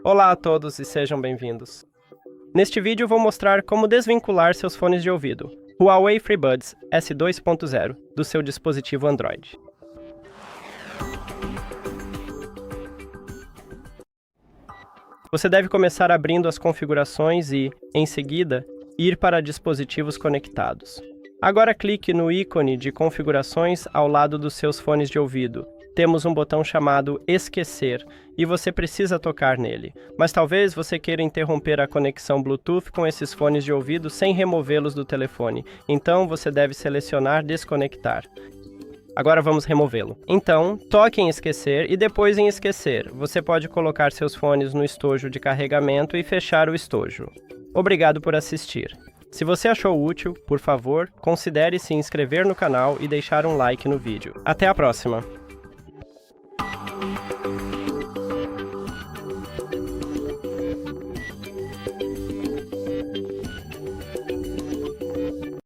Olá a todos e sejam bem-vindos. Neste vídeo vou mostrar como desvincular seus fones de ouvido, HUAWEI FreeBuds SE 2.0, do seu dispositivo Android. Você deve começar abrindo as configurações e, em seguida, ir para dispositivos conectados. Agora clique no ícone de configurações ao lado dos seus fones de ouvido. Temos um botão chamado Esquecer e você precisa tocar nele, mas talvez você queira interromper a conexão Bluetooth com esses fones de ouvido sem removê-los do telefone, então você deve selecionar Desconectar. Agora vamos removê-lo. Então, toque em Esquecer e depois em Esquecer. Você pode colocar seus fones no estojo de carregamento e fechar o estojo. Obrigado por assistir. Se você achou útil, por favor, considere se inscrever no canal e deixar um like no vídeo. Até a próxima!